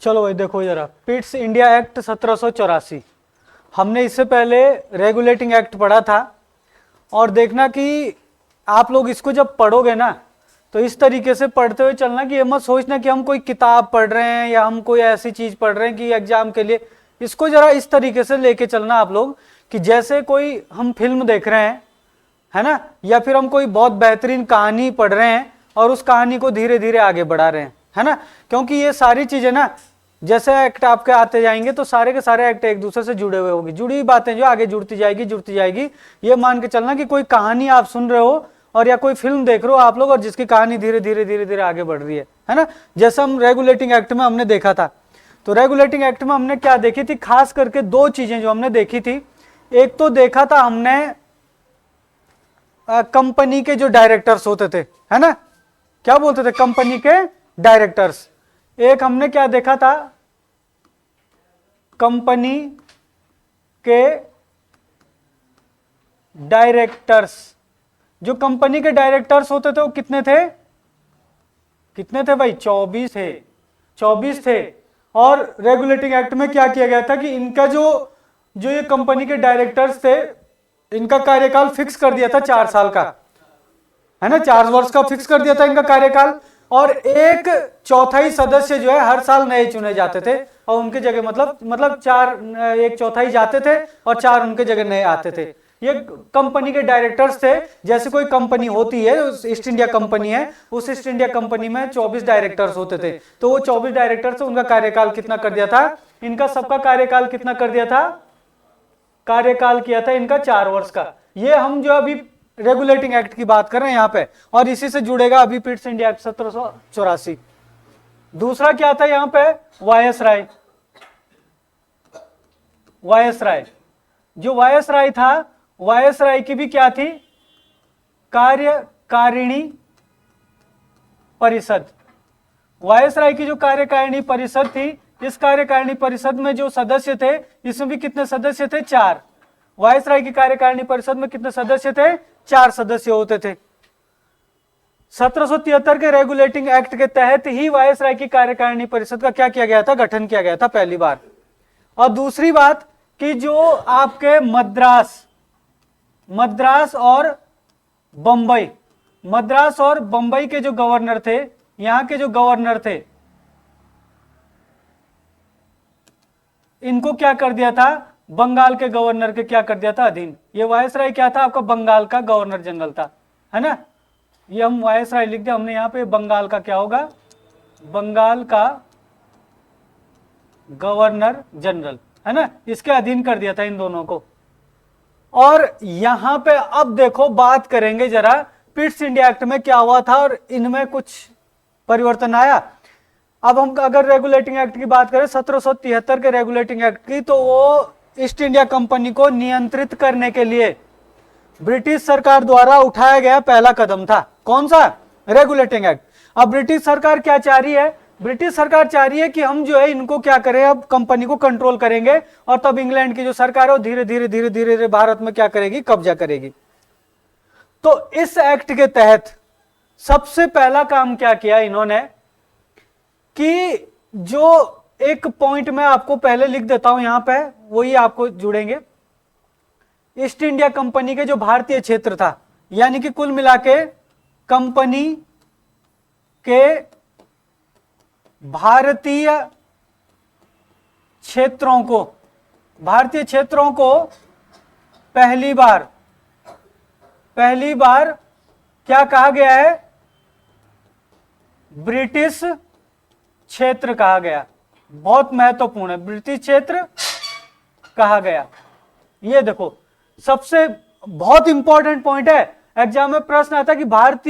चलो भाई देखो जरा, पिट्स इंडिया एक्ट 1784, हमने इससे पहले रेगुलेटिंग एक्ट पढ़ा था। और देखना कि आप लोग इसको जब पढ़ोगे ना तो इस तरीके से पढ़ते हुए चलना कि ये मत सोचना कि हम कोई किताब पढ़ रहे हैं या हम कोई ऐसी चीज पढ़ रहे हैं कि एग्जाम के लिए। इसको जरा इस तरीके से लेके चलना आप लोग कि जैसे कोई हम फिल्म देख रहे हैं, है ना, या फिर हम कोई बहुत बेहतरीन कहानी पढ़ रहे हैं और उस कहानी को धीरे धीरे आगे बढ़ा रहे हैं, है ना। क्योंकि ये सारी चीजें ना, जैसे एक्ट आपके आते जाएंगे तो सारे के सारे एक्ट एक दूसरे से जुड़े हुए होंगे, जुड़ी हुई बातें जो आगे जुड़ती जाएगी। ये मान के चलना कि कोई कहानी आप सुन रहे हो और या कोई फिल्म देख रहे हो आप लोग, और जिसकी कहानी धीरे धीरे आगे बढ़ रही है ना। जैसे हम रेगुलेटिंग एक्ट में हमने देखा था, तो रेगुलेटिंग एक्ट में हमने क्या देखी थी, खास करके दो चीजें जो हमने देखी थी। एक तो देखा था हमने कंपनी के जो डायरेक्टर्स होते थे, है ना, क्या बोलते थे, कंपनी के डायरेक्टर्स। एक हमने क्या देखा था, कंपनी के डायरेक्टर्स। जो कंपनी के डायरेक्टर्स होते थे वो कितने थे, कितने थे भाई, 24 थे। और रेगुलेटिंग एक्ट में क्या किया गया था कि इनका जो ये कंपनी के डायरेक्टर्स थे, इनका कार्यकाल फिक्स कर दिया था 4 साल का, है ना, 4 वर्ष का फिक्स कर दिया था इनका कार्यकाल। और 1/4 सदस्य जो है हर साल नए चुने जाते थे और उनके जगह मतलब 1/4 जाते थे और 4 उनके जगह नए आते थे। ये कंपनी के डायरेक्टर्स थे। जैसे कोई कंपनी होती है, ईस्ट इंडिया कंपनी है, उस ईस्ट इंडिया कंपनी में 24 डायरेक्टर्स होते थे। तो वो 24 डायरेक्टर्स, उनका कार्यकाल कितना कर दिया था, इनका सबका कार्यकाल कितना कर दिया था, कार्यकाल किया था इनका 4 वर्ष का। ये हम जो अभी रेगुलेटिंग एक्ट की बात कर रहे हैं यहाँ पे, और इसी से जुड़ेगा अभी पिट्स इंडिया एक्ट 1784। दूसरा क्या था यहाँ पे, वायसराय। जो वायसराय था, वायसराय की भी क्या थी, कार्यकारिणी परिषद। वायसराय की जो कार्यकारिणी परिषद थी, इस कार्यकारिणी परिषद में जो सदस्य थे, इसमें भी कितने सदस्य थे, 4। वायसराय की कार्यकारिणी परिषद में कितने सदस्य थे, 4 सदस्य होते थे। 1773 के रेगुलेटिंग एक्ट के तहत ही वायसराय की कार्यकारिणी परिषद का क्या किया गया था, गठन किया गया था पहली बार। और दूसरी बात कि जो आपके मद्रास और बंबई के जो गवर्नर थे, यहां के जो गवर्नर थे, इनको क्या कर दिया था, बंगाल के गवर्नर के क्या कर दिया था, अधीन। ये वायसराय क्या था आपका, बंगाल का गवर्नर जनरल था, है ना। ये हम वायसराय लिख दिया हमने यहाँ पे, बंगाल का क्या होगा, बंगाल का गवर्नर जनरल, है ना, इसके अधीन कर दिया था इन दोनों को। और यहां पे अब देखो बात करेंगे जरा पिट्स इंडिया एक्ट में क्या हुआ था और इनमें कुछ परिवर्तन आया। अब हम अगर रेगुलेटिंग एक्ट की बात करें 1773 के रेगुलेटिंग एक्ट की, तो वो ईस्ट इंडिया कंपनी को नियंत्रित करने के लिए ब्रिटिश सरकार द्वारा उठाया गया पहला कदम था। कौन सा, रेगुलेटिंग एक्ट। अब ब्रिटिश सरकार क्या चाह रही है, ब्रिटिश सरकार चाह रही है कि हम जो है इनको क्या करें, अब कंपनी को कंट्रोल करेंगे, और तब इंग्लैंड की जो सरकार है वो धीरे धीरे भारत में क्या करेगी, कब्जा करेगी। तो इस एक्ट के तहत सबसे पहला काम क्या किया इन्होंने कि जो एक पॉइंट मैं आपको पहले लिख देता हूं यहां पे, वही आपको जुड़ेंगे। ईस्ट इंडिया कंपनी के जो भारतीय क्षेत्र था, यानी कि कुल मिला के कंपनी के भारतीय क्षेत्रों को पहली बार क्या कहा गया है, ब्रिटिश क्षेत्र कहा गया। बहुत महत्वपूर्ण है, ब्रिटिश क्षेत्र कहा गया। ये देखो सबसे बहुत इंपॉर्टेंट पॉइंट है, एग्जाम में प्रश्न आता है कि भारत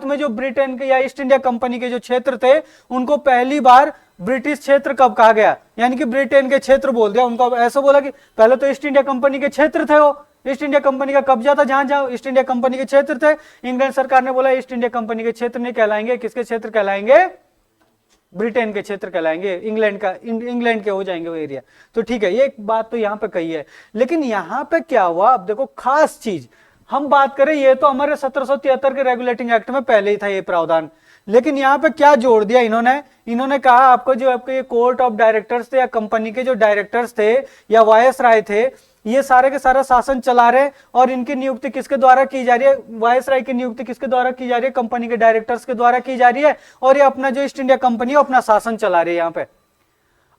में जो ब्रिटेन के या ईस्ट इंडिया कंपनी के जो क्षेत्र थे, उनको पहली बार ब्रिटिश क्षेत्र कब कहा गया, यानी कि ब्रिटेन के क्षेत्र बोल दिया उनको। ऐसा बोला कि पहले तो ईस्ट इंडिया कंपनी के क्षेत्र थे, वो ईस्ट इंडिया कंपनी का कब्जा था, जहां जहां ईस्ट इंडिया कंपनी के क्षेत्र थे, इंग्लैंड सरकार ने बोला ईस्ट इंडिया कंपनी के क्षेत्र नहीं कहलाएंगे, किसके क्षेत्र कहलाएंगे, ब्रिटेन के क्षेत्र कहलाएंगे, इंग्लैंड के हो जाएंगे वो एरिया। तो ठीक है, ये एक बात तो यहां पे कही है। लेकिन यहां पे क्या हुआ, अब देखो खास चीज हम बात करें, ये तो हमारे 1773 के रेगुलेटिंग एक्ट में पहले ही था ये प्रावधान, लेकिन यहाँ पे क्या जोड़ दिया इन्होंने कहा आपको जो आपके कोर्ट ऑफ डायरेक्टर्स थे या कंपनी के जो डायरेक्टर्स थे या वायसराय थे, ये सारे के सारा शासन चला रहे, और इनकी नियुक्ति किसके द्वारा की जा रही है? वायसराय की नियुक्ति किसके द्वारा की जा रही है? कंपनी के डायरेक्टर्स के द्वारा की जा रही है, और ये अपना जो ईस्ट इंडिया कंपनी है अपना शासन चला रही है यहाँ पे।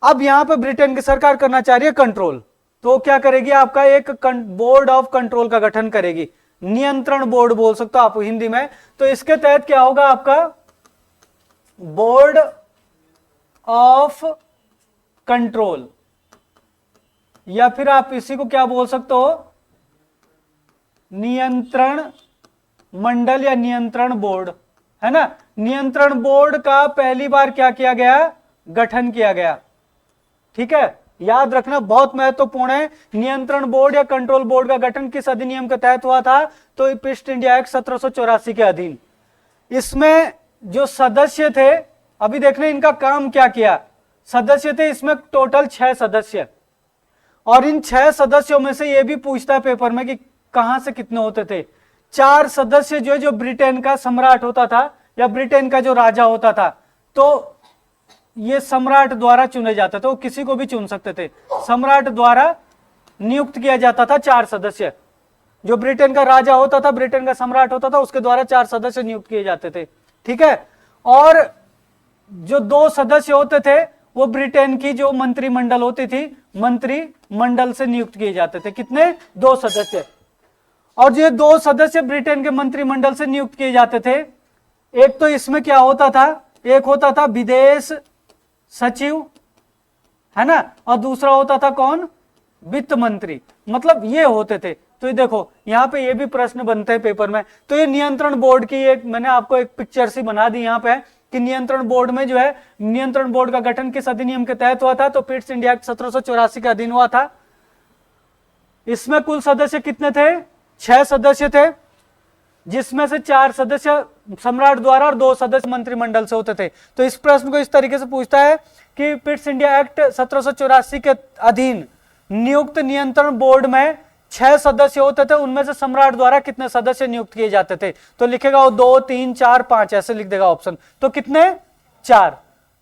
अब यहाँ पे ब्रिटेन की सरकार करना चाह रही है कंट्रोल, तो क्या करेगी? आपका एक बोर्ड ऑफ कंट्रोल का गठन करेगी, नियंत्रण बोर्ड बोल सकते हो आप हिंदी में। तो इसके तहत क्या होगा? आपका बोर्ड ऑफ कंट्रोल, या फिर आप इसी को क्या बोल सकते हो? नियंत्रण मंडल या नियंत्रण बोर्ड, है ना। नियंत्रण बोर्ड का पहली बार क्या किया गया? गठन किया गया। ठीक है, याद रखना, बहुत महत्वपूर्ण है। नियंत्रण बोर्ड या कंट्रोल बोर्ड का गठन किस अधिनियम के तहत हुआ था? तो ईस्ट इंडिया एक्ट 1784 के अधीन। इसमें जो सदस्य थे, अभी देखने इनका काम क्या किया। सदस्य थे इसमें टोटल 6 सदस्य, और इन 6 सदस्यों में से यह भी पूछता है पेपर में कि कहां से कितने होते थे। 4 सदस्य जो ब्रिटेन का सम्राट होता था या ब्रिटेन का जो राजा होता था, तो ये सम्राट द्वारा चुने जाते थे, वो किसी को भी चुन सकते थे। सम्राट द्वारा नियुक्त किया जाता था 4 सदस्य। जो ब्रिटेन का राजा होता था, ब्रिटेन का सम्राट होता था, उसके द्वारा 4 सदस्य नियुक्त किए जाते थे। ठीक है, और जो 2 सदस्य होते थे वो ब्रिटेन की जो मंत्रिमंडल होती थी, मंत्रिमंडल से नियुक्त किए जाते थे। कितने? 2 सदस्य। और जो 2 सदस्य ब्रिटेन के मंत्रिमंडल से नियुक्त किए जाते थे, एक तो इसमें क्या होता था? एक होता था विदेश सचिव, है ना, और दूसरा होता था कौन? वित्त मंत्री। मतलब ये होते थे। तो ये देखो यहाँ पे ये भी प्रश्न बनते हैं पेपर में। तो ये नियंत्रण बोर्ड की एक मैंने आपको एक पिक्चर सी बना दी यहाँ पे कि नियंत्रण बोर्ड में जो है, नियंत्रण बोर्ड का गठन किस अधिनियम के तहत हुआ था? तो ईस्ट इंडिया एक्ट 1784 के अधीन हुआ था। इसमें कुल सदस्य कितने थे? 6 सदस्य थे, जिसमें से 4 सदस्य सम्राट द्वारा और 2 सदस्य मंत्रिमंडल से होते थे। तो इस प्रश्न को इस तरीके से पूछता है कि ईस्ट इंडिया एक्ट 1784 के अधीन नियुक्त नियंत्रण बोर्ड में 6 सदस्य होते थे, उनमें से सम्राट द्वारा कितने सदस्य नियुक्त किए जाते थे? तो लिखेगा वो 2, 3, 4, 5 ऐसे लिख देगा ऑप्शन। तो कितने? 4।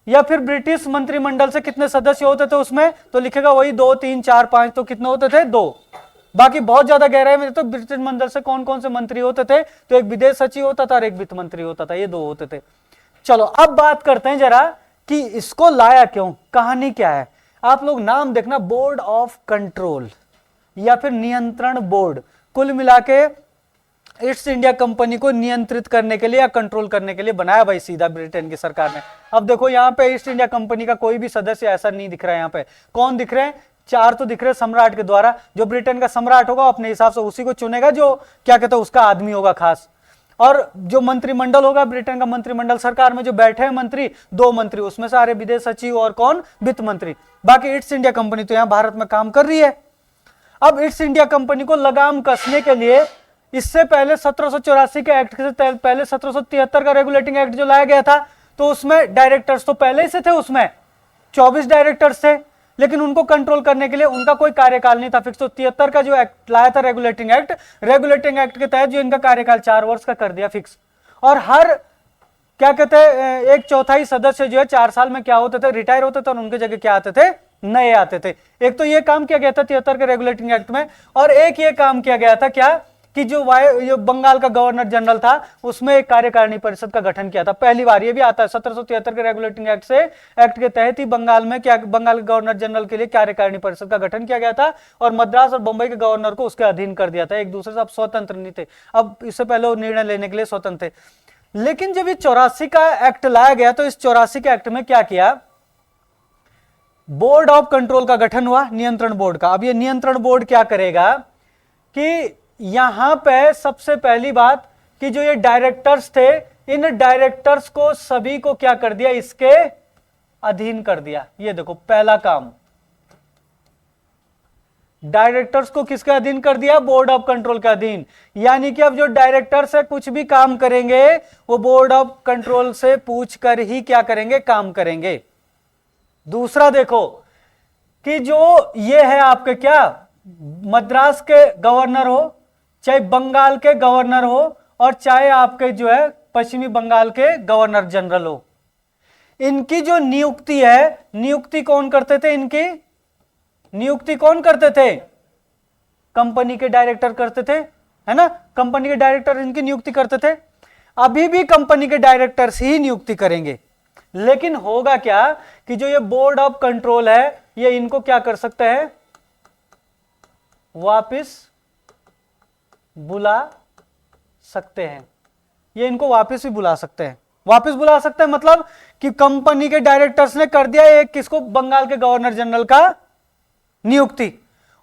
या फिर ब्रिटिश मंत्रिमंडल से कितने सदस्य होते थे उसमें? तो लिखेगा वही 2, 3, 4, 5। तो कितने होते थे? 2। बाकी बहुत ज्यादा गहराई में तो ब्रिटिश मंडल से कौन कौन से मंत्री होते थे? तो एक विदेश सचिव होता था और एक वित्त मंत्री होता था, ये 2 होते थे। चलो अब बात करते हैं जरा कि इसको लाया क्यों, कहानी क्या है। आप लोग नाम देखना, बोर्ड ऑफ कंट्रोल या फिर नियंत्रण बोर्ड। कुल मिला के ईस्ट इंडिया कंपनी को नियंत्रित करने के लिए या कंट्रोल करने के लिए बनाया भाई सीधा ब्रिटेन की सरकार ने। अब देखो यहाँ पे ईस्ट इंडिया कंपनी का कोई भी सदस्य ऐसा नहीं दिख रहा है। यहाँ पे कौन दिख रहे हैं? 4 तो दिख रहे हैं सम्राट के द्वारा। जो ब्रिटेन का सम्राट होगा अपने हिसाब से उसी को चुनेगा, जो क्या कहते हैं उसका आदमी होगा खास। और जो मंत्रिमंडल होगा ब्रिटेन का मंत्रिमंडल, सरकार में जो बैठे हैं मंत्री, 2 मंत्री, उसमें सारे विदेश सचिव और कौन? वित्त मंत्री। बाकी ईस्ट इंडिया कंपनी तो यहाँ भारत में काम कर रही है। अब ईस्ट इंडिया कंपनी को लगाम कसने के लिए इससे पहले 1784 के एक्ट से पहले 1773 का रेगुलेटिंग एक्ट जो लाया गया था, तो उसमें डायरेक्टर्स तो पहले से थे, उसमें 24 डायरेक्टर्स थे, लेकिन उनको कंट्रोल करने के लिए उनका कोई कार्यकाल नहीं था फिक्स। तो 73 का जो एक्ट लाया था रेगुलेटिंग एक्ट के तहत जो इनका कार्यकाल 4 वर्ष का कर दिया फिक्स। और हर क्या कहते हैं 1/4 सदस्य जो है 4 साल में क्या होते थे? रिटायर होते थे, और उनके जगह क्या आते थे? नए आते थे। एक तो ये काम किया गया था 73 के रेगुलेटिंग एक्ट में, और एक ये काम किया गया था क्या कि जो बंगाल का गवर्नर जनरल था उसमें एक कार्यकारिणी परिषद का गठन किया था पहली बार। ये भी आता है 1773 के रेगुलेटिंग एक्ट के तहत ही बंगाल में बंगाल के गवर्नर जनरल के लिए कार्यकारिणी परिषद का गठन किया गया था, और मद्रास और बंबई के गवर्नर को उसके अधीन कर दिया था। एक दूसरे से अब स्वतंत्र नहीं थे, अब इससे पहले वो निर्णय लेने के लिए स्वतंत्र थे। लेकिन जब ये 84 का एक्ट लाया गया तो इस 84 के एक्ट में क्या किया? बोर्ड ऑफ कंट्रोल का गठन हुआ, नियंत्रण बोर्ड का। अब ये नियंत्रण बोर्ड क्या करेगा कि यहां पे सबसे पहली बात कि जो ये डायरेक्टर्स थे, इन डायरेक्टर्स को सभी को क्या कर दिया? इसके अधीन कर दिया। ये देखो पहला काम, डायरेक्टर्स को किसके अधीन कर दिया? बोर्ड ऑफ कंट्रोल के अधीन। यानी कि अब जो डायरेक्टर्स है कुछ भी काम करेंगे वो बोर्ड ऑफ कंट्रोल से पूछ कर ही क्या करेंगे? काम करेंगे। दूसरा देखो कि जो ये है आपके क्या, मद्रास के गवर्नर हो, चाहे बंगाल के गवर्नर हो, और चाहे आपके जो है पश्चिमी बंगाल के गवर्नर जनरल हो। इनकी जो नियुक्ति है, नियुक्ति कौन करते थे? इनकी नियुक्ति कौन करते थे? कंपनी के डायरेक्टर करते थे, है ना। कंपनी के डायरेक्टर इनकी नियुक्ति करते थे। अभी भी कंपनी के डायरेक्टर्स ही नियुक्ति करेंगे। लेकिन होगा क्या कि जो ये बोर्ड ऑफ कंट्रोल है, ये इनको क्या कर सकता है? वापस बुला सकते हैं। ये इनको वापस भी बुला सकते हैं। वापस बुला सकते हैं मतलब कि कंपनी के डायरेक्टर्स ने कर दिया एक किसको? बंगाल के गवर्नर जनरल का नियुक्ति।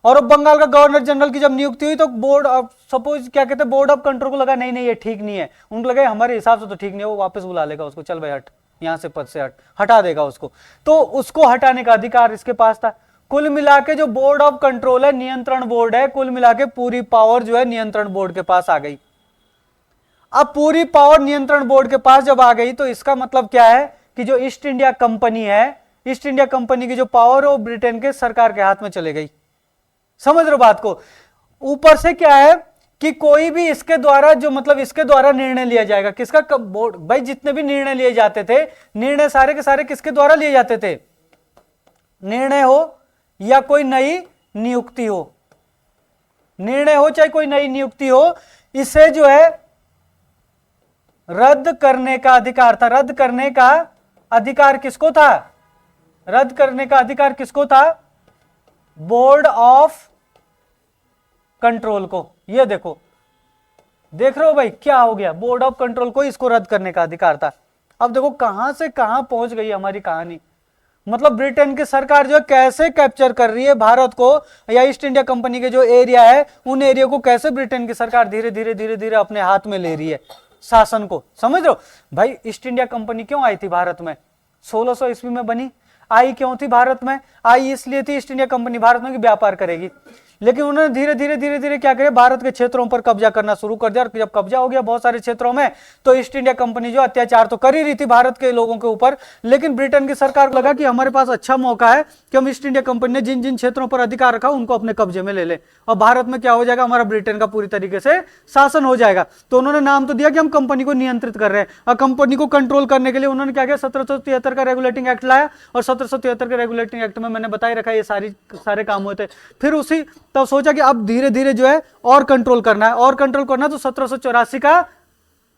और अब बंगाल का गवर्नर जनरल की जब नियुक्ति हुई तो बोर्ड ऑफ, सपोज क्या कहते हैं, बोर्ड ऑफ कंट्रोल को लगा नहीं नहीं ये ठीक नहीं है, उनको लगा हमारे हिसाब से तो ठीक नहीं है, वो वापस बुला लेगा उसको, चल भाई हट यहां से, पद से हटा देगा उसको। तो उसको हटाने का अधिकार इसके पास था। कुल मिला के जो बोर्ड ऑफ कंट्रोल है, नियंत्रण बोर्ड है, कुल मिला के पूरी पावर जो है नियंत्रण बोर्ड के पास आ गई। अब पूरी पावर नियंत्रण बोर्ड के पास जब आ गई तो इसका मतलब क्या है कि जो ईस्ट इंडिया कंपनी है, ईस्ट इंडिया कंपनी की जो पावर है वो ब्रिटेन के सरकार के हाथ में चले गई। समझ रहे हो बात को? ऊपर से क्या है कि कोई भी इसके द्वारा जो मतलब इसके द्वारा निर्णय लिया जाएगा, किसका? बोर्ड। भाई जितने भी निर्णय लिए जाते थे, निर्णय सारे के सारे किसके द्वारा लिए जाते थे? निर्णय हो या कोई नई नियुक्ति हो, निर्णय हो चाहे कोई नई नियुक्ति हो, इसे जो है रद्द करने का अधिकार था। रद्द करने का अधिकार किसको था? रद्द करने का अधिकार किसको था? बोर्ड ऑफ कंट्रोल को। ये देखो, देख रहे हो भाई क्या हो गया? बोर्ड ऑफ कंट्रोल को इसको रद्द करने का अधिकार था। अब देखो कहां से कहां पहुंच गई हमारी कहानी। मतलब ब्रिटेन की सरकार जो है कैसे कैप्चर कर रही है भारत को, या ईस्ट इंडिया कंपनी के जो एरिया है उन एरिया को कैसे ब्रिटेन की सरकार धीरे धीरे धीरे धीरे अपने हाथ में ले रही है शासन को। समझ रहे हो भाई? ईस्ट इंडिया कंपनी क्यों आई थी भारत में? 1600 ईस्वी में बनी। आई क्यों थी भारत में? आई इसलिए थी ईस्ट इंडिया कंपनी भारत में कि व्यापार करेगी। लेकिन उन्होंने धीरे धीरे धीरे धीरे क्या करे, भारत के क्षेत्रों पर कब्जा करना शुरू कर दिया। और जब कब्जा हो गया बहुत सारे क्षेत्रों में, तो ईस्ट इंडिया कंपनी जो अत्याचार तो कर ही रही थी भारत के लोगों के ऊपर, लेकिन ब्रिटेन की सरकार को लगा कि हमारे पास अच्छा मौका है कि हम ईस्ट इंडिया कंपनी ने जिन जिन क्षेत्रों पर अधिकार रखा उनको अपने कब्जे में ले ले, और भारत में क्या हो जाएगा, हमारा ब्रिटेन का पूरी तरीके से शासन हो जाएगा। तो उन्होंने नाम तो दिया कि हम कंपनी को नियंत्रित कर रहे हैं, और कंपनी को कंट्रोल करने के लिए उन्होंने क्या किया, 1773 का रेगुलेटिंग एक्ट लाया। और 1773 के रेगुलेटिंग एक्ट में मैंने बताई रखा ये सारे काम होते। फिर उसी तब सोचा कि अब धीरे धीरे जो है और कंट्रोल करना है, और कंट्रोल करना है, तो 1784 का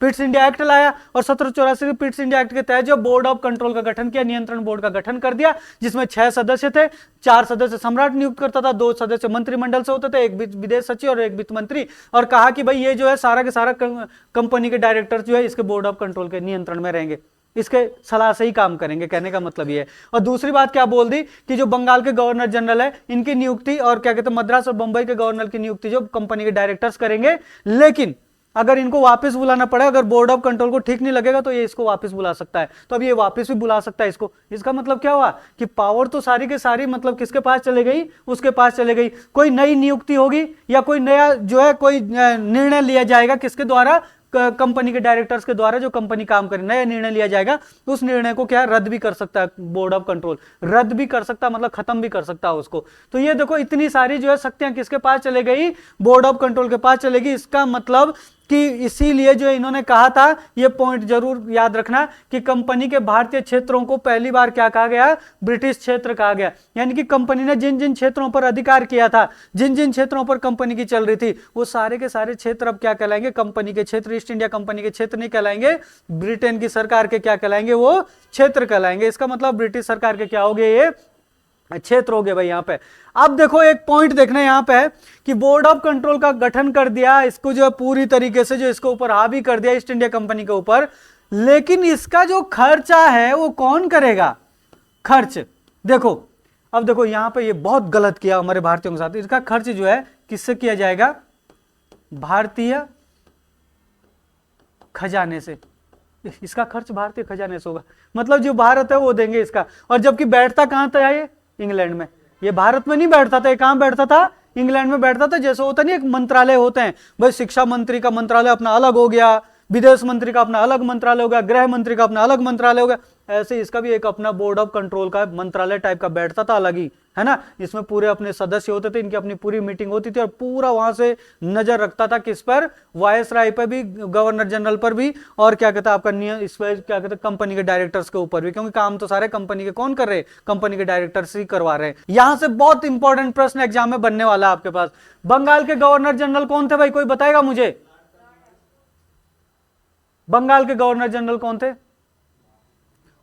पिट्स इंडिया एक्ट लाया। और 1784 के पिट्स इंडिया एक्ट के तहत जो बोर्ड ऑफ कंट्रोल का गठन किया, नियंत्रण बोर्ड का गठन कर दिया, जिसमें 6 सदस्य थे। 4 सदस्य सम्राट नियुक्त करता था, 2 सदस्य मंत्रिमंडल से होते थे, एक विदेश सचिव और एक वित्त मंत्री। और कहा कि भाई ये जो है सारा के सारा कंपनी के डायरेक्टर जो है इसके बोर्ड ऑफ कंट्रोल के नियंत्रण में रहेंगे, इसके सलाह से ही काम करेंगे, कहने का मतलब ये है। और दूसरी बात क्या बोल दी कि जो बंगाल के गवर्नर जनरल है इनकी नियुक्ति, और क्या कहते हैं मद्रास और बंबई के गवर्नर की नियुक्ति जो कंपनी के डायरेक्टर्स करेंगे। लेकिन अगर इनको वापस बुलाना पड़े, अगर बोर्ड ऑफ कंट्रोल को ठीक नहीं लगेगा तो ये इसको वापस बुला सकता है। तो अब ये वापस भी बुला सकता है इसको। इसका मतलब क्या हुआ कि पावर तो सारी के सारी मतलब किसके पास चले गई, उसके पास चले गई। कोई नई नियुक्ति होगी या कोई नया जो है कोई निर्णय लिया जाएगा किसके द्वारा, कंपनी के डायरेक्टर्स के द्वारा, जो कंपनी काम करे, नया निर्णय लिया जाएगा, तो उस निर्णय को क्या रद्द भी कर सकता है बोर्ड ऑफ कंट्रोल, रद्द भी कर सकता मतलब खत्म भी कर सकता है उसको। तो ये देखो इतनी सारी जो है शक्तियां किसके पास चले गई, बोर्ड ऑफ कंट्रोल के पास चलेगी। इसका मतलब कि इसीलिए जो इन्होंने कहा था, ये पॉइंट जरूर याद रखना कि कंपनी के भारतीय क्षेत्रों को पहली बार क्या कहा गया, ब्रिटिश क्षेत्र कहा गया। यानी कि कंपनी ने जिन जिन क्षेत्रों पर अधिकार किया था, जिन जिन क्षेत्रों पर कंपनी की चल रही थी, वो सारे के सारे क्षेत्र अब क्या कहलाएंगे, कंपनी के क्षेत्र। ईस्ट इंडिया कंपनी के क्षेत्र नहीं कहलाएंगे, ब्रिटेन की सरकार के क्या कहलाएंगे, वो क्षेत्र कहलाएंगे। इसका मतलब ब्रिटिश सरकार के क्या हो गए, ये क्षेत्र हो गए भाई। यहां पे अब देखो एक पॉइंट देखना यहां पे कि बोर्ड ऑफ कंट्रोल का गठन कर दिया, इसको जो है पूरी तरीके से जो इसके ऊपर हावी कर दिया ईस्ट इंडिया कंपनी के ऊपर। लेकिन इसका जो खर्चा है वो कौन करेगा, खर्च देखो। अब देखो यहां पे ये बहुत गलत किया हमारे भारतीयों के साथ। इसका खर्च जो है किससे किया जाएगा, भारतीय खजाने से। इसका खर्च भारतीय खजाने से होगा, मतलब जो भारत है वो देंगे इसका। और जबकि बैठता कहां था ये, इंग्लैंड में। ये भारत में नहीं बैठता था, ये कहां बैठता था, इंग्लैंड में बैठता था। जैसे होता नहीं एक मंत्रालय होते हैं भाई, शिक्षा मंत्री का मंत्रालय अपना अलग हो गया, विदेश मंत्री का अपना अलग मंत्रालय हो गया, गृह मंत्री का अपना अलग मंत्रालय हो गया, ऐसे इसका भी एक अपना बोर्ड ऑफ कंट्रोल का मंत्रालय टाइप का बैठता था अलग ही, है ना। इसमें पूरे अपने सदस्य होते थे, इनकी अपनी पूरी मीटिंग होती थी और पूरा वहां से नजर रखता था किस पर, वायसराय पर भी, गवर्नर जनरल पर भी, और क्या कहता है आपका इस पर क्या कहते हैं कंपनी के डायरेक्टर्स के ऊपर भी, क्योंकि काम तो सारे कंपनी के कौन कर रहे हैं, कंपनी के डायरेक्टर्स ही करवा रहे हैं। यहां से बहुत इंपॉर्टेंट प्रश्न एग्जाम में बनने वाला है आपके पास। बंगाल के गवर्नर जनरल कौन थे भाई, कोई बताएगा मुझे? बंगाल के गवर्नर जनरल कौन थे?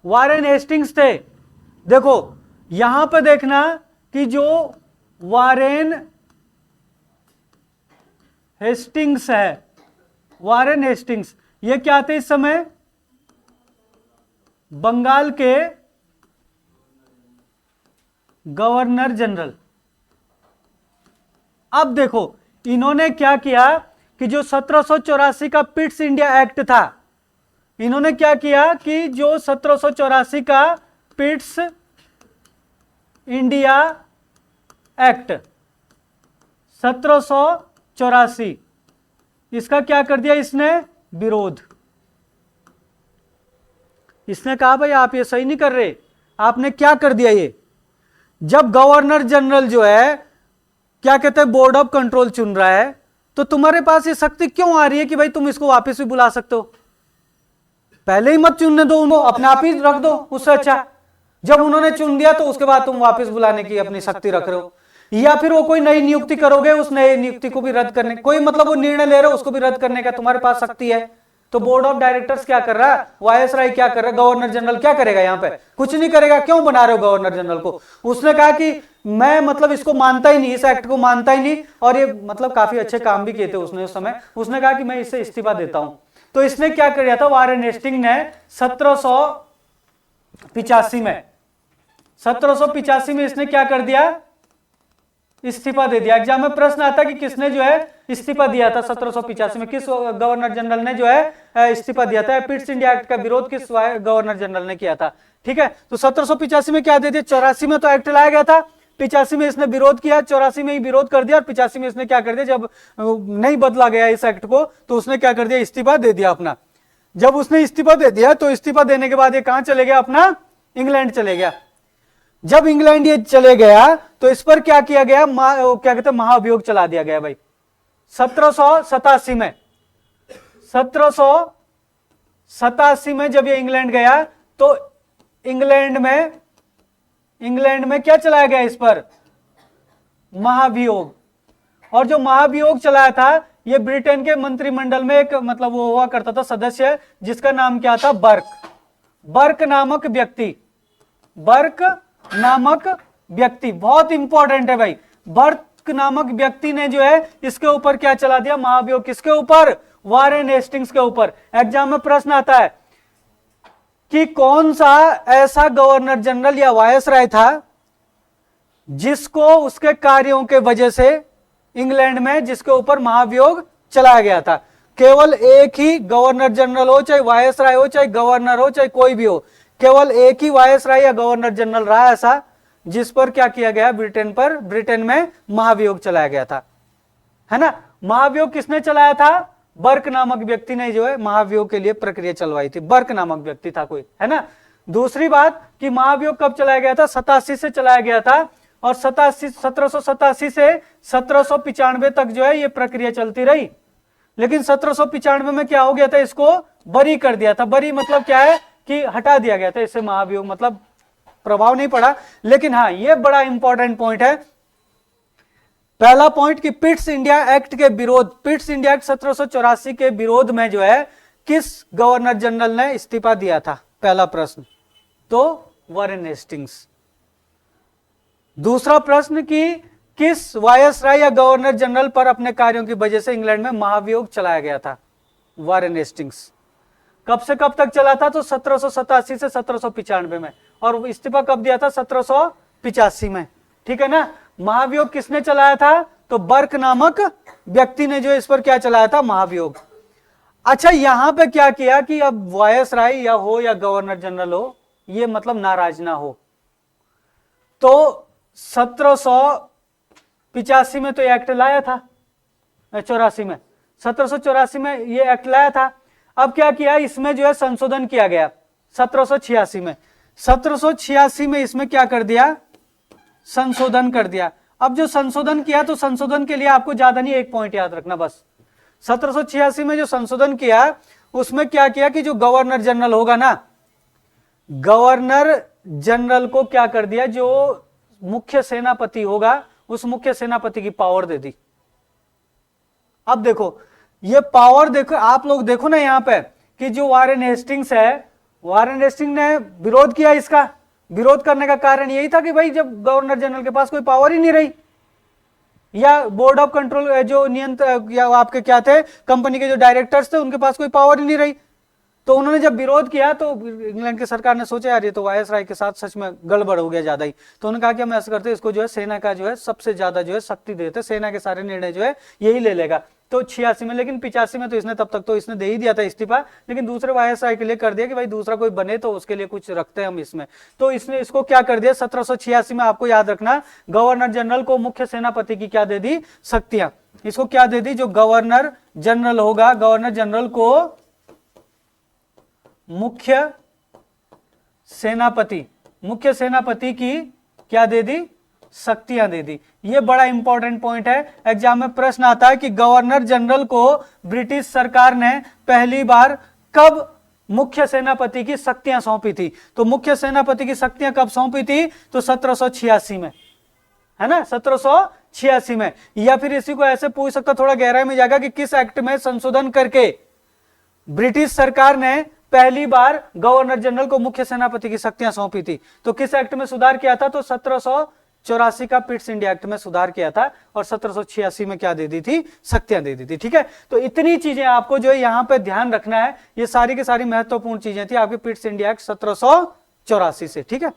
वारेन हेस्टिंग्स थे। देखो यहां पे देखना कि जो वारेन हेस्टिंग्स है, वारेन हेस्टिंग्स ये क्या थे इस समय? बंगाल के गवर्नर जनरल। अब देखो इन्होंने क्या किया कि जो 1784 का पिट्स इंडिया एक्ट था, इन्होंने क्या किया कि जो 1784 का पिट्स इंडिया एक्ट 1784, इसका क्या कर दिया इसने? विरोध। इसने कहा भाई आप ये सही नहीं कर रहे, आपने क्या कर दिया ये। जब गवर्नर जनरल जो है क्या कहते हैं बोर्ड ऑफ कंट्रोल चुन रहा है, तो तुम्हारे पास ये शक्ति क्यों आ रही है कि भाई तुम इसको वापस भी बुला सकते हो? पहले ही मत चुनने दो उनको, अपने आप ही रख दो, उससे अच्छा। जब उन्होंने चुन दिया तो उसके बाद तुम वापस बुलाने की अपनी शक्ति रख रहे हो, या फिर वो कोई नई नियुक्ति करोगे, उस नई नियुक्ति को भी रद्द करने, कोई मतलब वो निर्णय ले रहे हो उसको भी रद्द करने का तुम्हारे पास शक्ति है। तो बोर्ड ऑफ डायरेक्टर्स क्या कर रहा है, वायसराय क्या कर रहा है, गवर्नर जनरल क्या करेगा? यहाँ पे कुछ नहीं करेगा। क्यों बना रहे हो गवर्नर जनरल को? उसने कहा कि मैं मतलब इसको मानता ही नहीं, इस एक्ट को मानता ही नहीं, और ये मतलब काफी अच्छे काम भी किए थे उसने उस समय। उसने कहा कि मैं इससे इस्तीफा देता हूं। तो इसने क्या किया था, वारेन हेस्टिंग ने 1785 में, 1785 में इसने क्या कर दिया? इस्तीफा दे दिया। एग्जाम में प्रश्न आता कि किसने जो है इस्तीफा दिया था 1785 में, किस गवर्नर जनरल ने जो है इस्तीफा दिया था? पिट्स इंडिया एक्ट का विरोध किस गवर्नर जनरल ने किया था? ठीक है, तो 1785 में क्या दे दिया? 84 में तो एक्ट लाया गया था, 85 में इसने विरोध किया, 84 में ही विरोध कर दिया, और 85 में इसने क्या कर दिया, जब नहीं बदला गया इस एक्ट को, तो उसने क्या कर दिया? इस्तीफा दे दिया अपना। जब उसने इस्तीफा दे दिया तो इस्तीफा देने के बाद ये कहां चले गया? अपना इंग्लैंड चले गया। जब इंग्लैंड ये चले गया तो इस पर क्या किया गया? क्या कहते हैं महाभियोग चला दिया गया भाई 1787 में। 1787 में जब ये इंग्लैंड गया तो इंग्लैंड में क्या चलाया गया? इस पर महाभियोग। और जो महाभियोग चलाया था ये ब्रिटेन के मंत्रिमंडल में एक मतलब वो हुआ करता था सदस्य, जिसका नाम क्या था? बर्क नामक व्यक्ति। बर्क नामक व्यक्ति बहुत इंपॉर्टेंट है भाई। बर्क नामक व्यक्ति ने जो है इसके ऊपर क्या चला दिया? महाभियोग। किसके ऊपर? वारेन हेस्टिंग्स के ऊपर। एग्जाम में प्रश्न आता है कि कौन सा ऐसा गवर्नर जनरल या वायसराय था जिसको उसके कार्यों के वजह से इंग्लैंड में जिसके ऊपर महाभियोग चलाया गया था? केवल एक ही गवर्नर जनरल हो, चाहे वायसराय हो, चाहे गवर्नर हो, चाहे कोई भी हो, केवल एक ही वायसराय या गवर्नर जनरल रहा ऐसा जिस पर क्या किया गया? ब्रिटेन में महाभियोग चलाया गया था, है ना। महाभियोग किसने चलाया था? बर्क नामक व्यक्ति ने जो है महाभियोग के लिए प्रक्रिया चलवाई थी। बर्क नामक व्यक्ति था कोई, है ना। दूसरी बात कि महाभियोग कब चलाया गया था? 87 से चलाया गया था, और 1787 से 1795 तक जो है ये प्रक्रिया चलती रही। लेकिन 1795 में क्या हो गया था? इसको बरी कर दिया था। बरी मतलब क्या है कि हटा दिया गया था, इससे महाभियोग मतलब प्रभाव नहीं पड़ा। लेकिन हाँ, ये बड़ा इंपॉर्टेंट पॉइंट है। पहला पॉइंट कि पिट्स इंडिया एक्ट के विरोध, पिट्स इंडिया एक्ट 1784 के विरोध में जो है किस गवर्नर जनरल ने इस्तीफा दिया था? पहला प्रश्न तो वारेन हेस्टिंग्स। दूसरा प्रश्न कि किस वायसराय या गवर्नर जनरल पर अपने कार्यों की वजह से इंग्लैंड में महाभियोग चलाया गया था? Warren Hastings. कब से कब तक चला था? तो 1787 से 1795 में। और इस्तीफा कब दिया था? 1785 में। ठीक है ना। महाभियोग किसने चलाया था? तो बर्क नामक व्यक्ति ने जो इस पर क्या चलाया था? महाभियोग। अच्छा, यहां पे क्या किया कि अब वायसराय या हो या गवर्नर जनरल हो, ये मतलब नाराज ना हो, तो 1785 में तो ये एक्ट लाया था, 84 में, 1784 में ये एक्ट लाया था। अब क्या किया? इसमें जो है संशोधन किया गया 1786 में। 1786 में इसमें क्या कर दिया? संशोधन कर दिया। अब जो संशोधन किया, तो संशोधन के लिए आपको ज्यादा नहीं, एक पॉइंट याद रखना बस। 1786 में जो संशोधन किया उसमें क्या किया कि जो गवर्नर जनरल होगा ना, गवर्नर जनरल को क्या कर दिया, जो मुख्य सेनापति होगा उस मुख्य सेनापति की पावर दे दी। अब देखो ये पावर, देखो आप लोग देखो ना यहाँ पे कि जो वारेन हेस्टिंग्स है, वारेन हेस्टिंग्स ने विरोध किया। इसका विरोध करने का कारण यही था कि भाई जब गवर्नर जनरल के पास कोई पावर ही नहीं रही, या बोर्ड ऑफ कंट्रोल जो नियंत्रण या आपके क्या थे, कंपनी के जो डायरेक्टर्स थे, उनके पास कोई पावर ही नहीं रही। तो उन्होंने जब विरोध किया तो इंग्लैंड की सरकार ने सोचा यार ये तो वायसराय के साथ सच में गड़बड़ हो गया ज्यादा ही। तो उन्होंने कहा कि हम ऐसा करते हैं, इसको जो है सेना का जो है सबसे ज्यादा जो है शक्ति देते, सेना के सारे निर्णय जो है यही ले लेगा। तो 86 में, लेकिन 85 में तो इसने तब तक तो इसने दे ही दिया था इस्तीफा, लेकिन दूसरे वायसराय के लिए कर दिया कि भाई दूसरा कोई बने तो उसके लिए कुछ रखते हैं हम इसमें। तो इसने इसको क्या कर दिया, 1786 में आपको याद रखना, गवर्नर जनरल को मुख्य सेनापति की क्या दे दी, शक्तियां। इसको क्या दे दी, जो गवर्नर जनरल होगा, गवर्नर जनरल को मुख्य सेनापति की क्या दे दी, शक्तियां दे दी। ये बड़ा इंपॉर्टेंट पॉइंट है, एग्जाम में प्रश्न आता है कि गवर्नर जनरल को ब्रिटिश सरकार ने पहली बार कब मुख्य सेनापति की शक्तियां सौंपी थी। तो मुख्य सेनापति की शक्तियां कब सौंपी थी, तो 1786 में, है ना, 1786 में। या फिर इसी को ऐसे पूछ सकता, थोड़ा गहराई में जाएगा कि किस एक्ट में संशोधन करके ब्रिटिश सरकार ने पहली बार गवर्नर जनरल को मुख्य सेनापति की शक्तियां सौंपी थी। तो किस एक्ट में सुधार किया था, तो 1784 का पिट्स इंडिया एक्ट में सुधार किया था, और 1786 में क्या दे दी थी, शक्तियां दे दी थी। ठीक है, तो इतनी चीजें आपको जो है यहां पे ध्यान रखना है, ये सारी की सारी महत्वपूर्ण चीजें थी आपके पिट्स इंडिया एक्ट 1784 से। ठीक है।